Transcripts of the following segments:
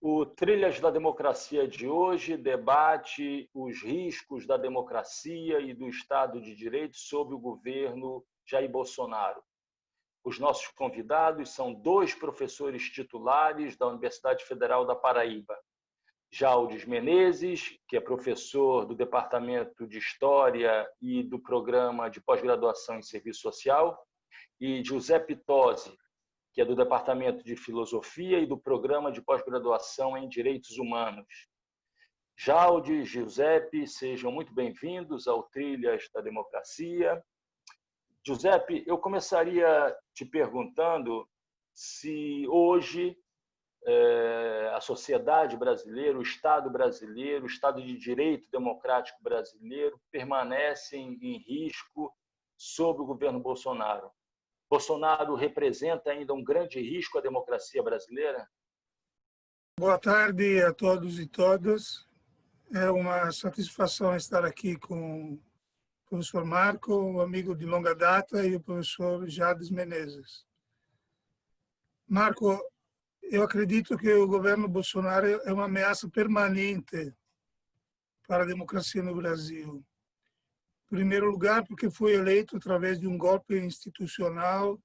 O Trilhas da Democracia de hoje debate os riscos da democracia e do Estado de Direito sob o governo Jair Bolsonaro. Os nossos convidados são dois professores titulares da Universidade Federal da Paraíba. Jaldes Menezes, que é professor do Departamento de História e do Programa de Pós-Graduação em Serviço Social, e José Pitozzi, que é do Departamento de Filosofia e do Programa de Pós-Graduação em Direitos Humanos. Jaldes, Giuseppe, sejam muito bem-vindos ao Trilhas da Democracia. Giuseppe, eu começaria te perguntando se hoje a sociedade brasileira, o Estado brasileiro, o Estado de Direito democrático brasileiro permanecem em risco sob o governo Bolsonaro. Bolsonaro representa ainda um grande risco à democracia brasileira? Boa tarde a todos e todas. É uma satisfação estar aqui com o professor Marco, um amigo de longa data, e o professor Jaldes Menezes. Marco, eu acredito que o governo Bolsonaro é uma ameaça permanente para a democracia no Brasil. Em primeiro lugar, porque foi eleito através de um golpe institucional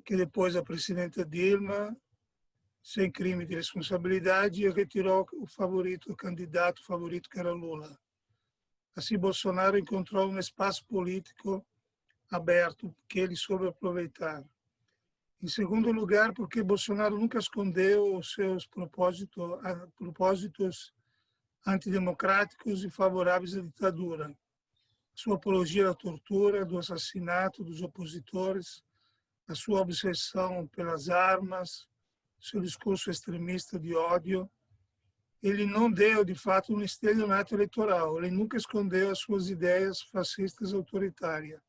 que depois a presidenta Dilma, sem crime de responsabilidade, retirou o candidato favorito, que era Lula. Assim, Bolsonaro encontrou um espaço político aberto que ele soube aproveitar. Em segundo lugar, porque Bolsonaro nunca escondeu os seus propósitos antidemocráticos e favoráveis à ditadura. Sua apologia à tortura, do assassinato dos opositores, a sua obsessão pelas armas, seu discurso extremista de ódio. Ele não deu, de fato, um estelionato eleitoral. Ele nunca escondeu as suas ideias fascistas autoritárias.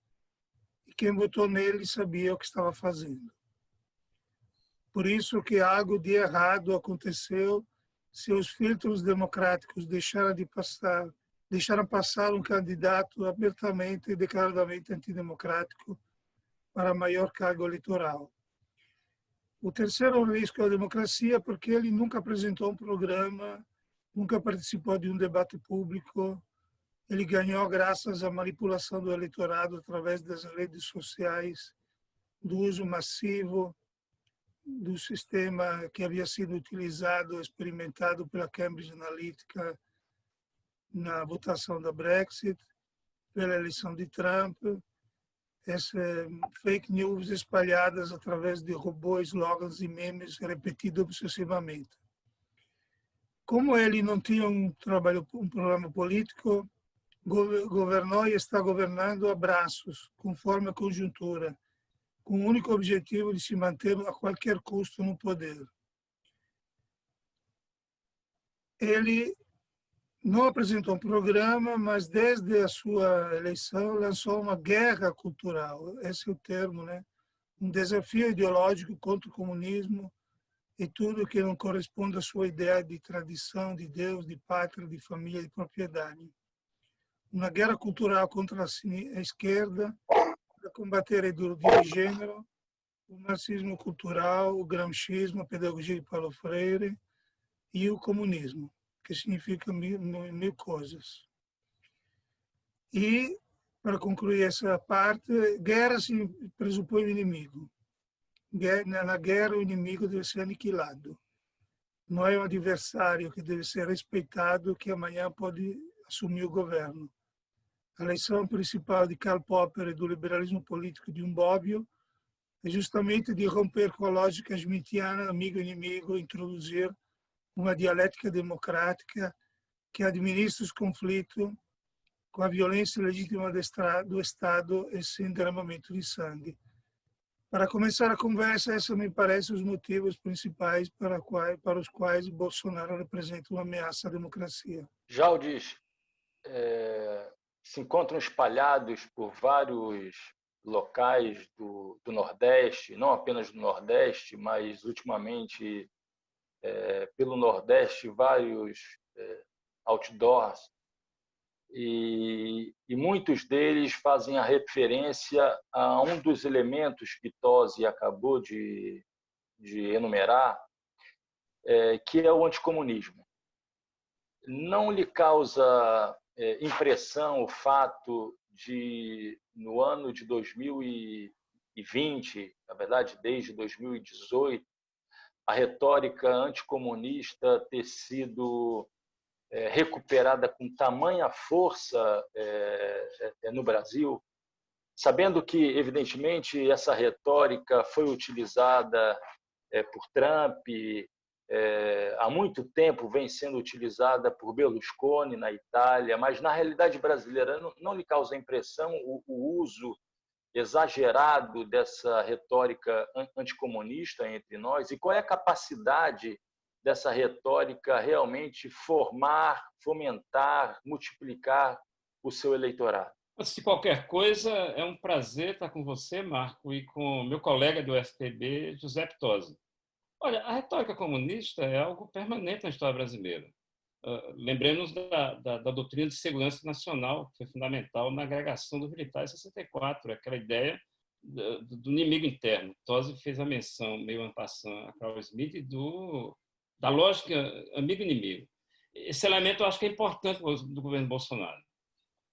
E quem votou nele sabia o que estava fazendo. Por isso que algo de errado aconteceu se os filtros democráticos deixaram passar um candidato abertamente e declaradamente antidemocrático para maior cargo eleitoral. O terceiro risco é a democracia, porque ele nunca apresentou um programa, nunca participou de um debate público. Ele ganhou graças à manipulação do eleitorado através das redes sociais, do uso massivo do sistema que havia sido utilizado, experimentado pela Cambridge Analytica na votação da Brexit, pela eleição de Trump, essas fake news espalhadas através de robôs, slogans e memes repetidos obsessivamente. Como ele não tinha um programa político, governou e está governando a braços, conforme a conjuntura, com o único objetivo de se manter a qualquer custo no poder. Ele não apresentou um programa, mas desde a sua eleição lançou uma guerra cultural, esse é o termo, né? Um desafio ideológico contra o comunismo e tudo que não corresponde à sua ideia de tradição, de Deus, de pátria, de família, de propriedade. Uma guerra cultural contra a esquerda, para combater a ideologia de gênero, o marxismo cultural, o gramscismo, a pedagogia de Paulo Freire e o comunismo, que significa mil coisas. E, para concluir essa parte, guerra se pressupõe o inimigo. Na guerra, o inimigo deve ser aniquilado. Não é um adversário que deve ser respeitado que amanhã pode assumir o governo. A lição principal de Karl Popper e do liberalismo político de Bobbio é justamente de romper com a lógica schmittiana, amigo-inimigo, introduzir uma dialética democrática que administra os conflitos com a violência legítima do Estado e sem derramamento de sangue. Para começar a conversa, esses me parecem os motivos principais para os quais Bolsonaro representa uma ameaça à democracia. Jaldes, se encontram espalhados por vários locais do Nordeste, não apenas do Nordeste, mas ultimamente pelo Nordeste, vários outdoors, e muitos deles fazem a referência a um dos elementos que Pitozzi acabou de enumerar, que é o anticomunismo. Não lhe causa impressão o fato de, no ano de 2020, na verdade, desde 2018, a retórica anticomunista ter sido recuperada com tamanha força no Brasil, sabendo que, evidentemente, essa retórica foi utilizada por Trump, há muito tempo vem sendo utilizada por Berlusconi na Itália, mas na realidade brasileira não lhe causa impressão o uso exagerado dessa retórica anticomunista entre nós? E qual é a capacidade dessa retórica realmente formar, fomentar, multiplicar o seu eleitorado? Antes de qualquer coisa, é um prazer estar com você, Marco, e com meu colega do FPB, José Pitosi. Olha, a retórica comunista é algo permanente na história brasileira. Lembremos da doutrina de segurança nacional, que foi fundamental na agregação dos militares em 64, aquela ideia do inimigo interno. Tosi fez a menção, meio en passant, a Carl Schmitt, da lógica amigo-inimigo. Esse elemento eu acho que é importante do governo Bolsonaro.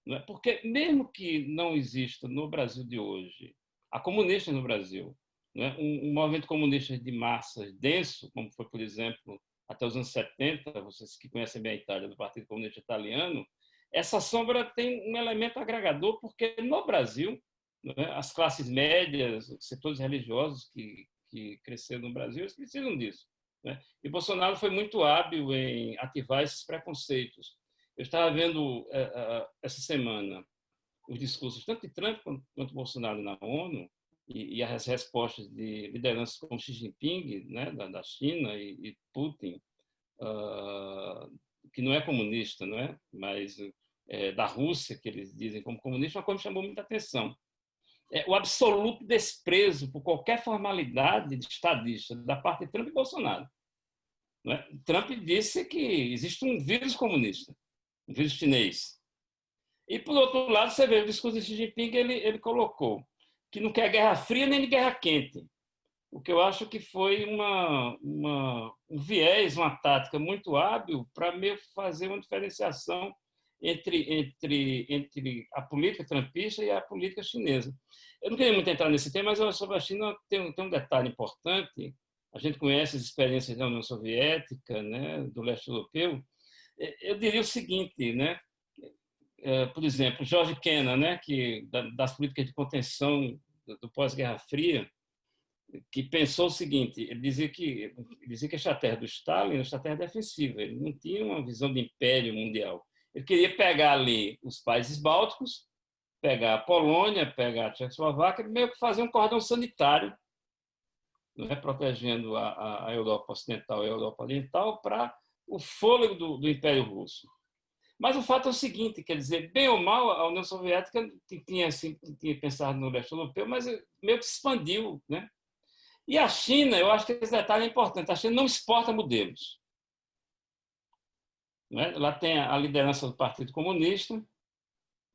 Não é? Porque mesmo que não exista no Brasil de hoje, há comunistas no Brasil, não é? Um movimento comunista de massas denso, como foi, por exemplo, até os anos 70, vocês que conhecem bem a Itália, do Partido Comunista Italiano, essa sombra tem um elemento agregador, porque no Brasil, né, as classes médias, os setores religiosos que cresceram no Brasil, eles precisam disso. Né? E Bolsonaro foi muito hábil em ativar esses preconceitos. Eu estava vendo essa semana os discursos tanto de Trump quanto Bolsonaro na ONU, e as respostas de lideranças como Xi Jinping, né, da China, e Putin, que não é comunista, não é? Mas da Rússia, que eles dizem como comunista, uma coisa me chamou muita atenção. O absoluto desprezo por qualquer formalidade de estadista da parte de Trump e Bolsonaro. Não é? Trump disse que existe um vírus comunista, um vírus chinês. E, por outro lado, você vê o discurso de Xi Jinping, ele colocou que não quer guerra fria nem guerra quente, o que eu acho que foi um viés, uma tática muito hábil para meio fazer uma diferenciação entre a política trumpista e a política chinesa. Eu não queria muito entrar nesse tema, mas sobre a China tem um detalhe importante. A gente conhece as experiências da União Soviética, né, do leste europeu. Eu diria o seguinte, né? Por exemplo, George Kennan, né, das políticas de contenção do pós-Guerra Fria, que pensou o seguinte: ele dizia que a estratégia do Stalin era uma estratégia defensiva, ele não tinha uma visão de império mundial. Ele queria pegar ali os países bálticos, pegar a Polônia, pegar a Tchecoslováquia, e meio que fazer um cordão sanitário, né, protegendo a Europa Ocidental e a Europa Oriental para o fôlego do Império Russo. Mas o fato é o seguinte, quer dizer, bem ou mal, a União Soviética tinha pensado no leste europeu, mas meio que se expandiu, né? E a China, eu acho que esse detalhe é importante, a China não exporta modelos. Né? Lá tem a liderança do Partido Comunista,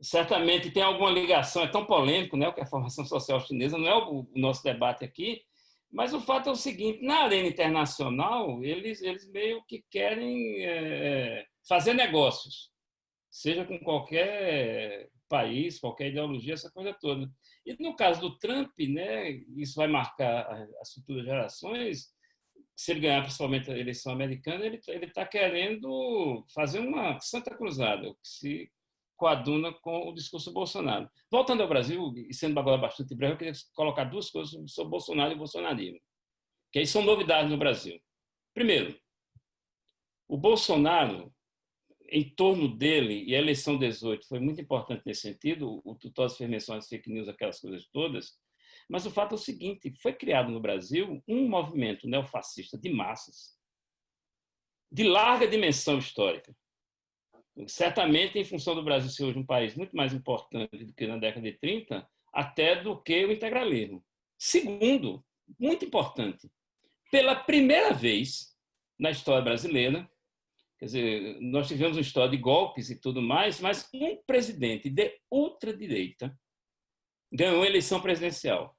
certamente tem alguma ligação, é tão polêmico, né, o que é a formação social chinesa, não é o nosso debate aqui, mas o fato é o seguinte: na arena internacional, eles meio que querem fazer negócios, seja com qualquer país, qualquer ideologia, essa coisa toda. E no caso do Trump, né, isso vai marcar as futuras gerações. Se ele ganhar principalmente a eleição americana, ele está querendo fazer uma santa cruzada, o que se coaduna com o discurso do Bolsonaro. Voltando ao Brasil, e sendo agora bastante breve, eu queria colocar duas coisas sobre Bolsonaro e bolsonarismo, que aí são novidades no Brasil. Primeiro, o Bolsonaro, em torno dele, e a eleição 18 foi muito importante nesse sentido, o Tutósi fez menção às fake news, aquelas coisas todas, mas o fato é o seguinte: foi criado no Brasil um movimento neofascista de massas, de larga dimensão histórica, certamente em função do Brasil ser hoje um país muito mais importante do que na década de 30, até do que o integralismo. Segundo, muito importante, pela primeira vez na história brasileira, quer dizer, nós tivemos uma história de golpes e tudo mais, mas um presidente de ultradireita ganhou a eleição presidencial.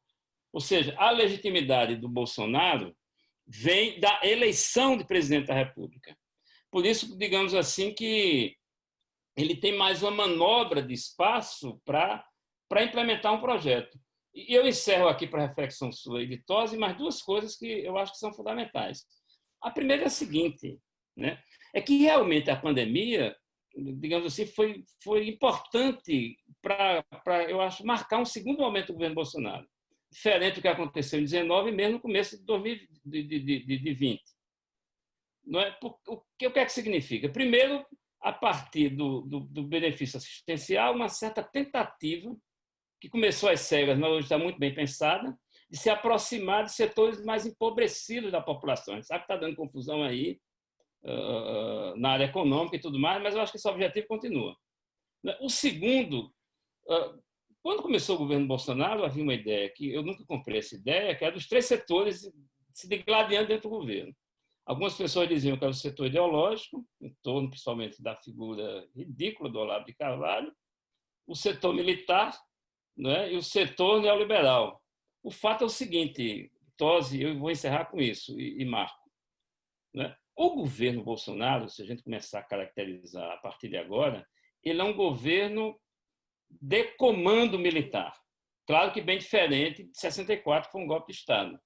Ou seja, a legitimidade do Bolsonaro vem da eleição de presidente da República. Por isso, digamos assim, que ele tem mais uma manobra de espaço para implementar um projeto. E eu encerro aqui para a reflexão sua e de Tosi mais duas coisas que eu acho que são fundamentais. A primeira é a seguinte, né? É que realmente a pandemia, digamos assim, foi importante para, eu acho, marcar um segundo momento do governo Bolsonaro, diferente do que aconteceu em 19 e mesmo no começo de 2020. Não é? O que é que significa? Primeiro, a partir do benefício assistencial, uma certa tentativa, que começou às cegas, mas hoje está muito bem pensada, de se aproximar de setores mais empobrecidos da população. A gente sabe que está dando confusão aí na área econômica e tudo mais, mas eu acho que esse objetivo continua. O segundo, quando começou o governo Bolsonaro, havia uma ideia, que eu nunca comprei essa ideia, que era dos três setores se degladiando dentro do governo. Algumas pessoas diziam que era o setor ideológico, em torno principalmente da figura ridícula do Olavo de Carvalho, o setor militar, né, e o setor neoliberal. O fato é o seguinte, Tosi, eu vou encerrar com isso, e Marco. Né? O governo Bolsonaro, se a gente começar a caracterizar a partir de agora, ele é um governo de comando militar. Claro que bem diferente de 64, que foi um golpe de Estado.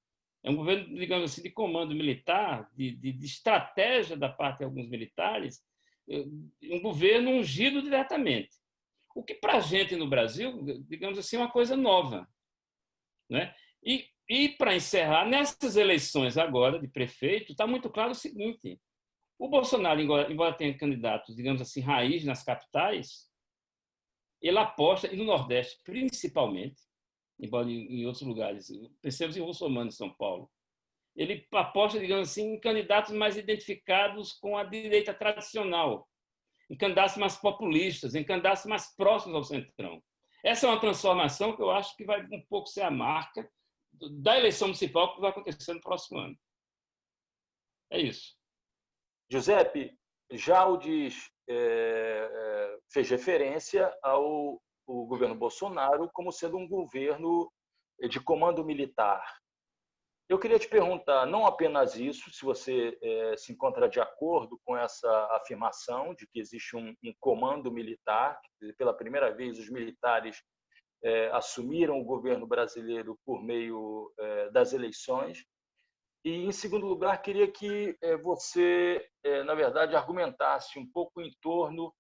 É um governo, digamos assim, de comando militar, de estratégia da parte de alguns militares, um governo ungido diretamente. O que, para a gente no Brasil, digamos assim, é uma coisa nova. Né? E para encerrar, nessas eleições agora de prefeito, está muito claro o seguinte: o Bolsonaro, embora tenha candidatos, digamos assim, raiz nas capitais, ele aposta, e no Nordeste principalmente, embora em outros lugares, pensemos em Russomano, em São Paulo, ele aposta, digamos assim, em candidatos mais identificados com a direita tradicional, em candidatos mais populistas, em candidatos mais próximos ao centrão. Essa é uma transformação que eu acho que vai um pouco ser a marca da eleição municipal que vai acontecer no próximo ano. É isso. Giuseppe, Jaldes fez referência ao governo Bolsonaro como sendo um governo de comando militar. Eu queria te perguntar, não apenas isso, se você se encontra de acordo com essa afirmação de que existe um comando militar, que pela primeira vez os militares assumiram o governo brasileiro por meio das eleições. E, em segundo lugar, queria que você, na verdade, argumentasse um pouco em torno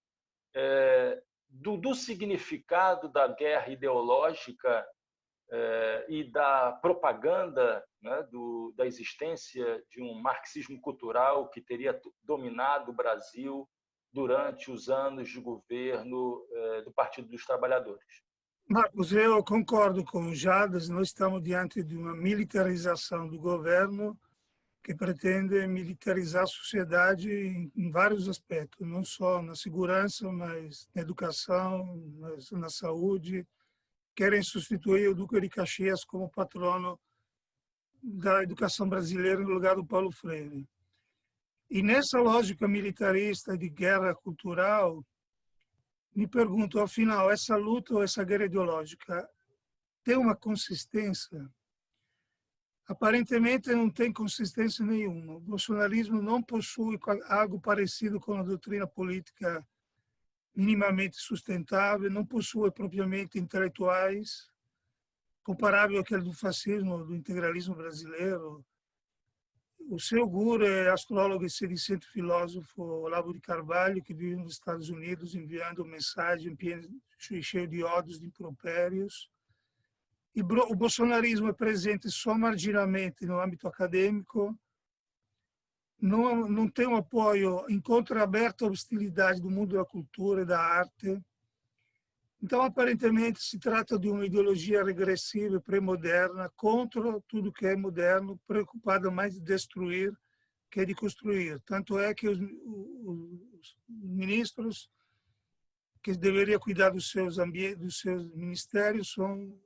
do significado da guerra ideológica e da propaganda, né, da existência de um marxismo cultural que teria dominado o Brasil durante os anos de governo do Partido dos Trabalhadores. Marcos, eu concordo com o Jaldes, nós estamos diante de uma militarização do governo que pretende militarizar a sociedade em vários aspectos, não só na segurança, mas na educação, na saúde. Querem substituir o Duque de Caxias como patrono da educação brasileira no lugar do Paulo Freire. E nessa lógica militarista de guerra cultural, me pergunto, afinal, essa luta ou essa guerra ideológica tem uma consistência? Aparentemente não tem consistência nenhuma. O bolsonarismo não possui algo parecido com a doutrina política minimamente sustentável, não possui propriamente intelectuais, comparável àquele do fascismo, do integralismo brasileiro. O seu guru é astrólogo e sedicente filósofo Olavo de Carvalho, que vive nos Estados Unidos enviando mensagem cheio de ódios, de impropérios. E o bolsonarismo é presente só marginalmente no âmbito acadêmico, não tem um apoio, encontra aberta a hostilidade do mundo da cultura e da arte. Então, aparentemente, se trata de uma ideologia regressiva e pré-moderna contra tudo que é moderno, preocupada mais de destruir que de construir. Tanto é que os ministros que deveriam cuidar dos seus ministérios são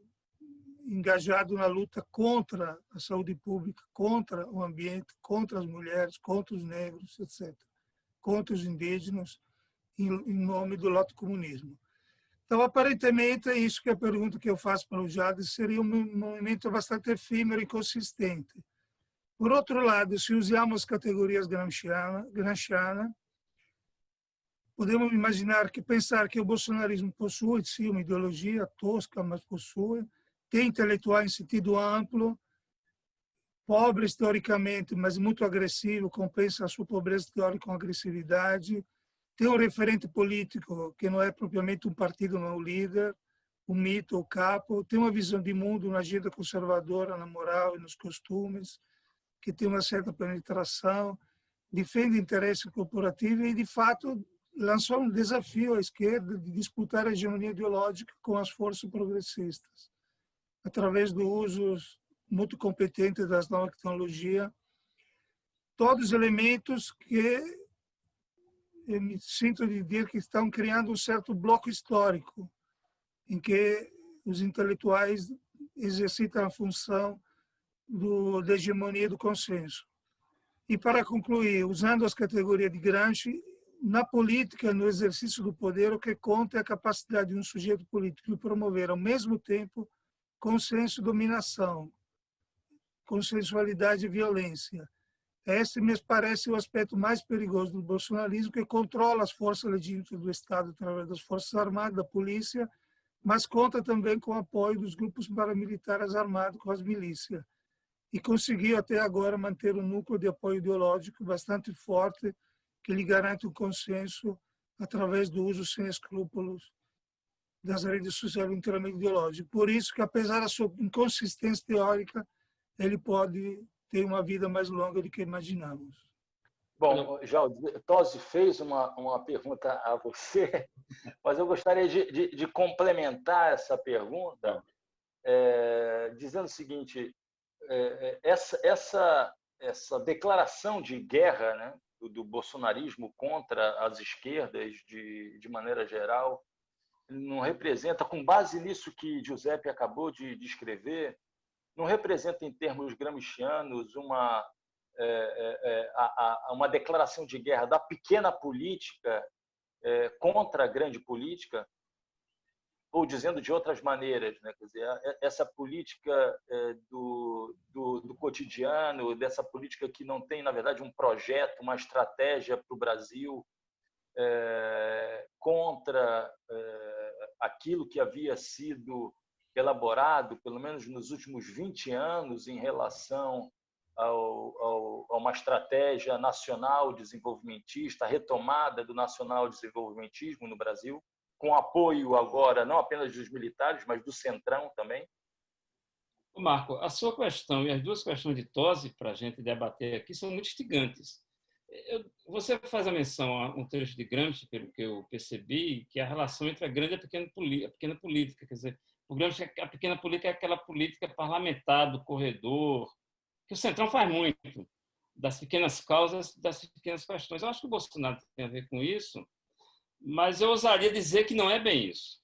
engajados na luta contra a saúde pública, contra o ambiente, contra as mulheres, contra os negros, etc., contra os indígenas, em nome do laticomunismo. Então, aparentemente, é isso que é a pergunta que eu faço para o Jaldes, seria um movimento bastante efímero e consistente, Por outro lado, se usamos categorias gramscianas, podemos imaginar que pensar que o bolsonarismo possui, sim, uma ideologia tosca, mas possui, tem intelectuais em sentido amplo, pobres teoricamente, mas muito agressivo, compensa a sua pobreza teórica com agressividade, tem um referente político que não é propriamente um partido, não é um líder, um mito, o capo, tem uma visão de mundo, uma agenda conservadora na moral e nos costumes, que tem uma certa penetração, defende interesse corporativo e, de fato, lançou um desafio à esquerda de disputar a hegemonia ideológica com as forças progressistas, através do uso muito competente das novas tecnologias, todos os elementos que eu me sinto de dizer que estão criando um certo bloco histórico, em que os intelectuais exercitam a função da hegemonia do consenso. E, para concluir, usando as categorias de Gramsci, na política, no exercício do poder, o que conta é a capacidade de um sujeito político de promover, ao mesmo tempo, consenso e dominação, consensualidade e violência. Esse me parece o aspecto mais perigoso do bolsonarismo, que controla as forças legítimas do Estado através das Forças Armadas, da polícia, mas conta também com o apoio dos grupos paramilitares armados, com as milícias. E conseguiu até agora manter um núcleo de apoio ideológico bastante forte, que lhe garante um consenso através do uso sem escrúpulos das redes sociais inteiramente ideológicas. Por isso que, apesar da sua inconsistência teórica, ele pode ter uma vida mais longa do que imaginamos. Bom, já o Tosi fez uma pergunta a você, mas eu gostaria de complementar essa pergunta, dizendo o seguinte: essa declaração de guerra, né, do bolsonarismo contra as esquerdas, de maneira geral, não representa, com base nisso que Giuseppe acabou de descrever, não representa, em termos gramscianos, uma declaração de guerra da pequena política contra a grande política, ou dizendo de outras maneiras, né? Quer dizer, essa política do cotidiano, dessa política que não tem, na verdade, um projeto, uma estratégia para o Brasil, contra aquilo que havia sido elaborado, pelo menos nos últimos 20 anos, em relação a uma estratégia nacional desenvolvimentista, a retomada do nacional desenvolvimentismo no Brasil, com apoio agora não apenas dos militares, mas do Centrão também? Marco, a sua questão e as duas questões de Tosi, para a gente debater aqui, são muito instigantes. Você faz a menção a um trecho de Gramsci, pelo que eu percebi, que é a relação entre a grande e a pequena política. Quer dizer, o Gramsci, a pequena política é aquela política parlamentar do corredor, que o Centrão faz muito, das pequenas causas, das pequenas questões. Eu acho que o Bolsonaro tem a ver com isso, mas eu ousaria dizer que não é bem isso.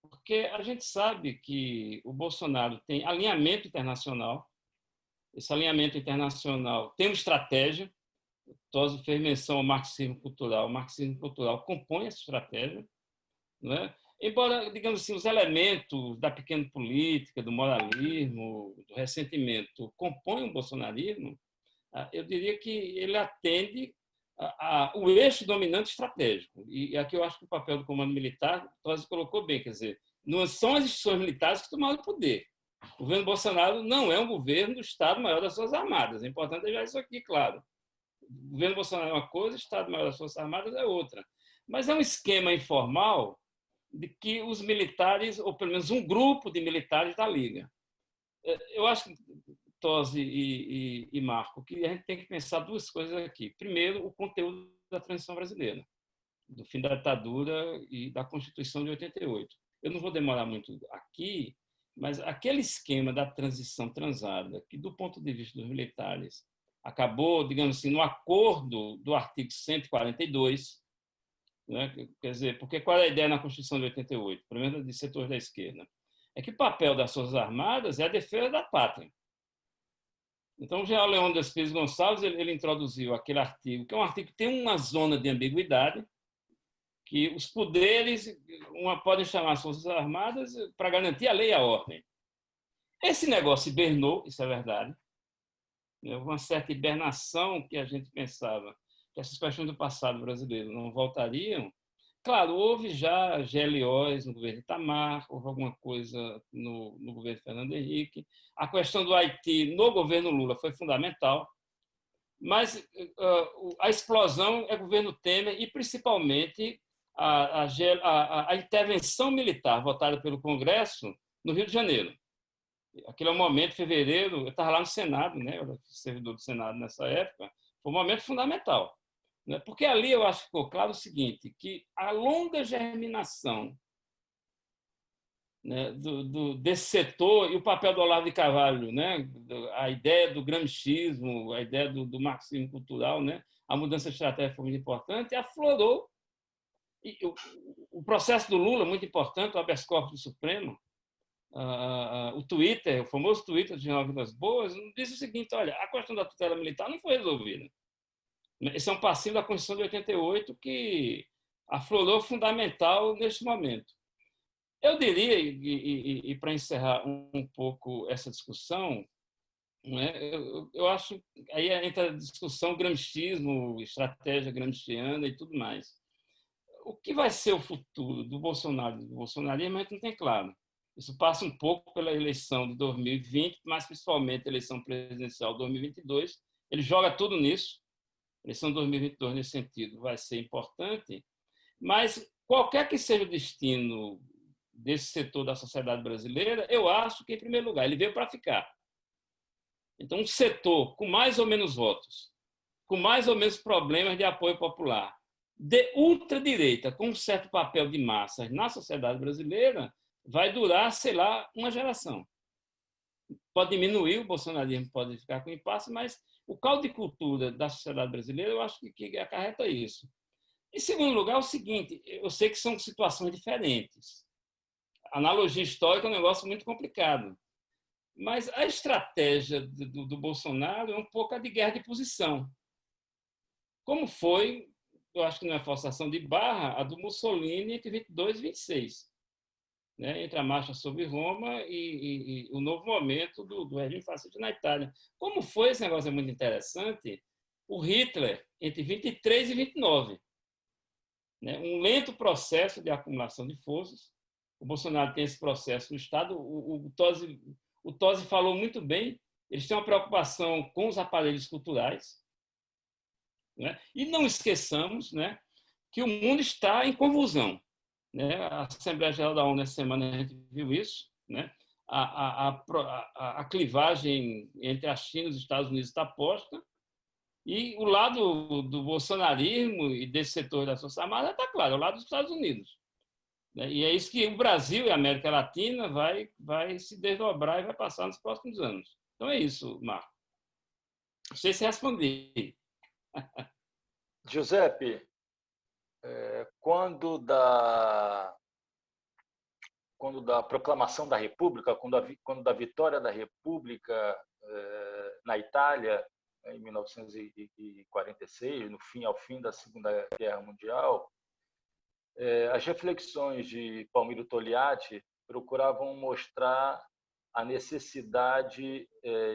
Porque a gente sabe que o Bolsonaro tem alinhamento internacional, esse alinhamento internacional tem uma estratégia. Tosi fez menção ao marxismo cultural. O marxismo cultural compõe essa estratégia, né? Embora, digamos assim, os elementos da pequena política, do moralismo, do ressentimento compõem o bolsonarismo, eu diria que ele atende o eixo dominante estratégico. E aqui eu acho que o papel do comando militar, Tosi colocou bem, quer dizer, não são as instituições militares que tomaram o poder. O governo Bolsonaro não é um governo do Estado-Maior das Forças Armadas. É importante deixar isso aqui claro. O governo Bolsonaro é uma coisa, o Estado-Maior das Forças Armadas é outra. Mas é um esquema informal de que os militares, ou pelo menos um grupo de militares da Liga. Eu acho que, Tosi e Marco, que a gente tem que pensar duas coisas aqui. Primeiro, o conteúdo da transição brasileira, do fim da ditadura e da Constituição de 88. Eu não vou demorar muito aqui, mas aquele esquema da transição transada, que, do ponto de vista dos militares, acabou, digamos assim, no acordo do artigo 142, né? Quer dizer, porque qual é a ideia na Constituição de 88, pelo menos de setores da esquerda? É que o papel das Forças Armadas é a defesa da pátria. Então, o general Leônidas Pires Gonçalves ele introduziu aquele artigo, que é um artigo que tem uma zona de ambiguidade, que os poderes podem chamar as Forças Armadas para garantir a lei e a ordem. Esse negócio hibernou, isso é verdade. né? Uma certa hibernação que a gente pensava que essas questões do passado brasileiro não voltariam. Claro, houve já GLOs no governo Itamar, houve alguma coisa no governo Fernando Henrique. A questão do Haiti no governo Lula foi fundamental, mas a explosão é o governo Temer e, principalmente, a intervenção militar votada pelo Congresso no Rio de Janeiro. Aquele é um momento, fevereiro, eu estava lá no Senado, né? Eu era servidor do Senado nessa época, foi um momento fundamental. Porque ali eu acho que ficou claro o seguinte, que a longa germinação, né, desse setor e o papel do Olavo de Carvalho, né, a ideia do gramscismo, a ideia do marxismo cultural, né, a mudança de estratégia foi muito importante, e aflorou. E o processo do Lula, muito importante, o habeas corpus do Supremo, o Twitter, o famoso Twitter de General Vilas Boas, diz o seguinte: olha, a questão da tutela militar não foi resolvida. Esse é um passivo da Constituição de 88 que aflorou fundamental neste momento. Eu diria, e para encerrar um pouco essa discussão, né, eu acho que aí entra a discussão gramscismo, estratégia gramsciana e tudo mais. O que vai ser o futuro do Bolsonaro e do bolsonarismo, a gente não tem claro. Isso passa um pouco pela eleição de 2020, mas principalmente a eleição presidencial de 2022. Ele joga tudo nisso. A eleição de 2022, nesse sentido, vai ser importante, mas qualquer que seja o destino desse setor da sociedade brasileira, eu acho que, em primeiro lugar, ele veio para ficar. Então, um setor com mais ou menos votos, com mais ou menos problemas de apoio popular, de ultradireita, com um certo papel de massas na sociedade brasileira, vai durar, sei lá, uma geração. Pode diminuir, o bolsonarismo pode ficar com impasse, mas o caldo de cultura da sociedade brasileira, eu acho que acarreta isso. Em segundo lugar, é o seguinte, eu sei que são situações diferentes. A analogia histórica é um negócio muito complicado, mas a estratégia do Bolsonaro é um pouco a de guerra de posição. Como foi, eu acho que não é forçação de barra, a do Mussolini entre 22 e 26. Né, entre a marcha sobre Roma e o novo momento do regime fascista na Itália. Como foi esse negócio? É muito interessante. O Hitler, entre 23 e 29. Né, um lento processo de acumulação de forças. O Bolsonaro tem esse processo no Estado. O Tosi falou muito bem. Eles têm uma preocupação com os aparelhos culturais. Né, e não esqueçamos, né, que o mundo está em convulsão. Né? A Assembleia Geral da ONU, nessa semana, a gente viu isso. Né? A clivagem entre a China e os Estados Unidos está posta, e o lado do bolsonarismo e desse setor das Forças Armadas está claro, é o lado dos Estados Unidos. Né? E é isso que o Brasil e a América Latina vai se desdobrar e vai passar nos próximos anos. Então é isso, Marco. Não sei se respondi. Giuseppe, quando da proclamação da República, quando da vitória da República na Itália, em 1946, ao fim da Segunda Guerra Mundial, as reflexões de Palmiro Togliatti procuravam mostrar a necessidade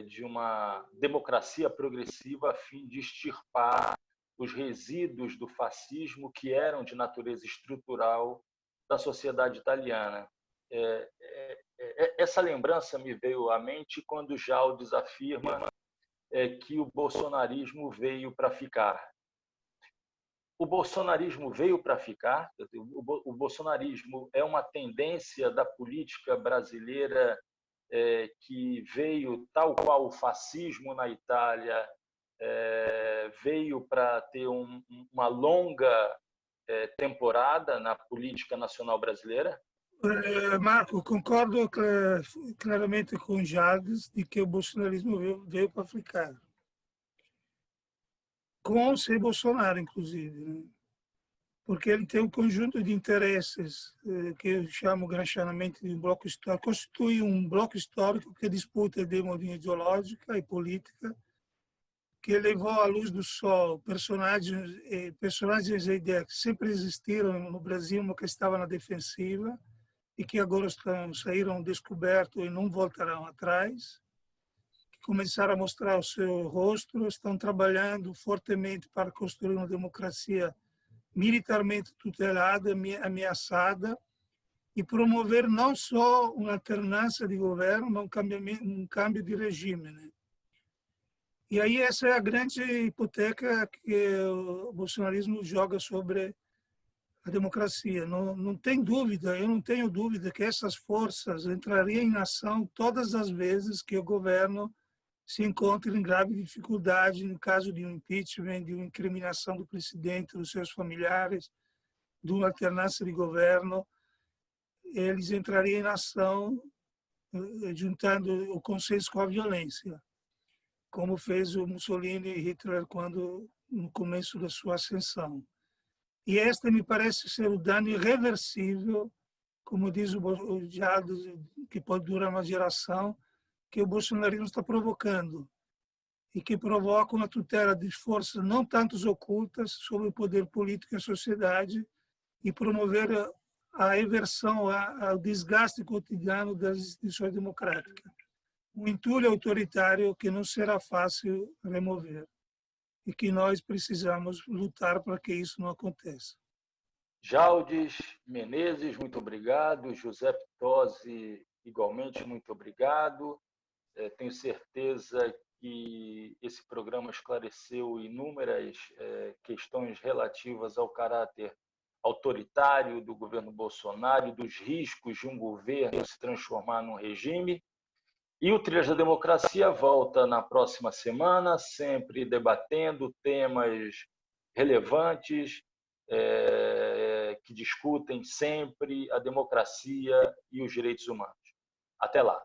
de uma democracia progressiva a fim de extirpar os resíduos do fascismo que eram de natureza estrutural da sociedade italiana. Essa lembrança me veio à mente quando Jaldes afirma que o bolsonarismo veio para ficar. O bolsonarismo veio para ficar. O bolsonarismo é uma tendência da política brasileira que veio, tal qual o fascismo na Itália, veio para ter uma longa temporada na política nacional brasileira? Marco, concordo claramente com Jaldes de que o bolsonarismo veio para ficar. Com ou sem Bolsonaro, inclusive. Né? Porque ele tem um conjunto de interesses que eu chamo granchamente de um bloco histórico, constitui um bloco histórico que disputa a hegemonia ideológica e política, que levou à luz do sol personagens e ideias que sempre existiram no Brasil, mas que estavam na defensiva e que agora saíram descobertos e não voltarão atrás, que começar a mostrar o seu rosto, estão trabalhando fortemente para construir uma democracia militarmente tutelada, ameaçada, e promover não só uma alternância de governo, mas um cambio de regime, né? E aí essa é a grande hipoteca que o bolsonarismo joga sobre a democracia. Não tem dúvida, eu não tenho dúvida que essas forças entrariam em ação todas as vezes que o governo se encontra em grave dificuldade no caso de um impeachment, de uma incriminação do presidente, dos seus familiares, de uma alternância de governo. Eles entrariam em ação juntando o consenso com a violência, como fez o Mussolini e Hitler no começo da sua ascensão. E este me parece ser o dano irreversível, como diz o Jado, que pode durar uma geração, que o bolsonarismo está provocando e que provoca uma tutela de forças não tanto ocultas sobre o poder político e a sociedade e promover a eversão, ao desgaste cotidiano das instituições democráticas. Um entulho autoritário que não será fácil remover e que nós precisamos lutar para que isso não aconteça. Jaldes Menezes, muito obrigado. José Pitozzi, igualmente, muito obrigado. Tenho certeza que esse programa esclareceu inúmeras questões relativas ao caráter autoritário do governo Bolsonaro e dos riscos de um governo se transformar num regime. E o Trilhas da Democracia volta na próxima semana, sempre debatendo temas relevantes, que discutem sempre a democracia e os direitos humanos. Até lá.